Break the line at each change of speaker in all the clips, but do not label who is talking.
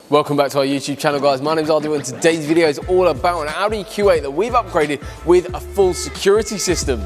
Welcome back to our YouTube channel, guys. My name is Audi and today's video is all about an Audi Q8 that we've upgraded with a full security system.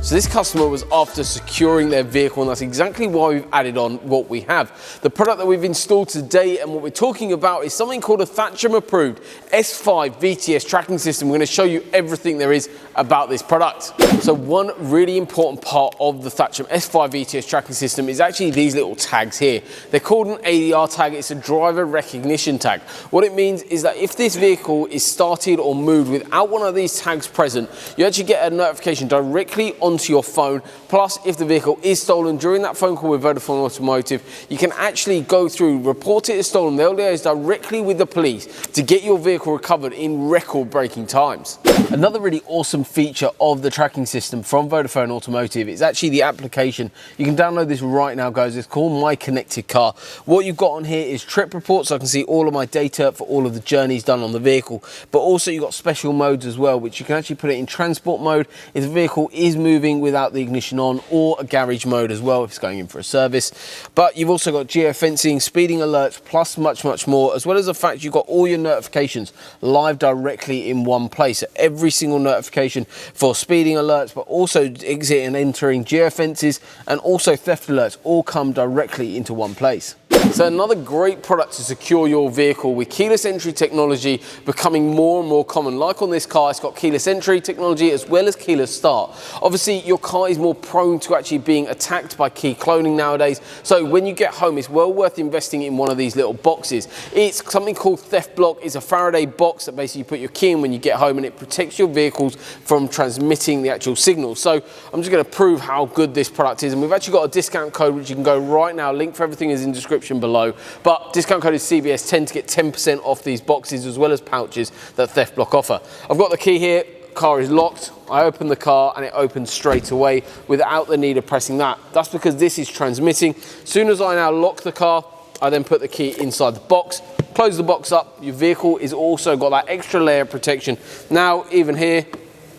So this customer was after securing their vehicle, and that's exactly why we've added on what we have. The product that we've installed today and what we're talking about is something called a Thatcham approved S5 VTS tracking system. We're going to show you everything there is about this product. So one really important part of the Thatcham S5 VTS tracking system is actually these little tags here. They're called an ADR tag. It's a driver recognition tag. What it means is that if this vehicle is started or moved without one of these tags present, you actually get a notification directly onto your phone. Plus, if the vehicle is stolen during that phone call with Vodafone Automotive, you can actually go through, report it as stolen. They'll liaise directly with the police to get your vehicle recovered in record-breaking times. Another really awesome feature of the tracking system from Vodafone Automotive is actually the application. You can download this right now, guys. It's called My Connected Car. What you've got on here is trip reports, so I can see all of my data for all of the journeys done on the vehicle. But also you've got special modes as well, which you can actually put it in transport mode if the vehicle is moving without the ignition on, or a garage mode as well if it's going in for a service. But you've also got geofencing, speeding alerts, plus much more, as well as the fact you've got all your notifications live directly in one place. So every single notification for speeding alerts, but also exit and entering geofences, and also theft alerts all come directly into one place. So another great product to secure your vehicle with keyless entry technology becoming more and more common. Like on this car, it's got keyless entry technology as well as keyless start. Obviously, your car is more prone to actually being attacked by key cloning nowadays. So when you get home, it's well worth investing in one of these little boxes. It's something called Theftblock. It's a Faraday box that basically you put your key in when you get home, and it protects your vehicles from transmitting the actual signal. So I'm just going to prove how good this product is. And we've actually got a discount code which you can go right now. Link for everything is in the description below, but discount code is CBS10 to get 10% off these boxes as well as pouches that Theftblock offer. I've got the key here, car is locked, I open the car and it opens straight away without the need of pressing that. That's because this is transmitting. As soon as I now lock the car, I then put the key inside the box, close the box up. Your vehicle is also got that extra layer of protection. Now, even here,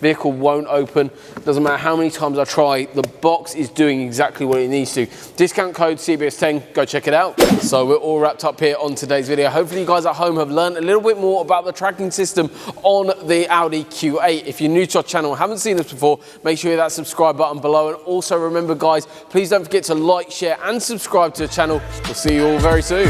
vehicle won't open. Doesn't matter how many times I try, the box is doing exactly what it needs to. Discount code CBS10, go check it out. So we're all wrapped up here on today's video. Hopefully you guys at home have learned a little bit more about the tracking system on the Audi Q8. If you're new to our channel and haven't seen us before, make sure you hit that subscribe button below. And also remember, guys, please don't forget to like, share and subscribe to the channel. We'll see you all very soon.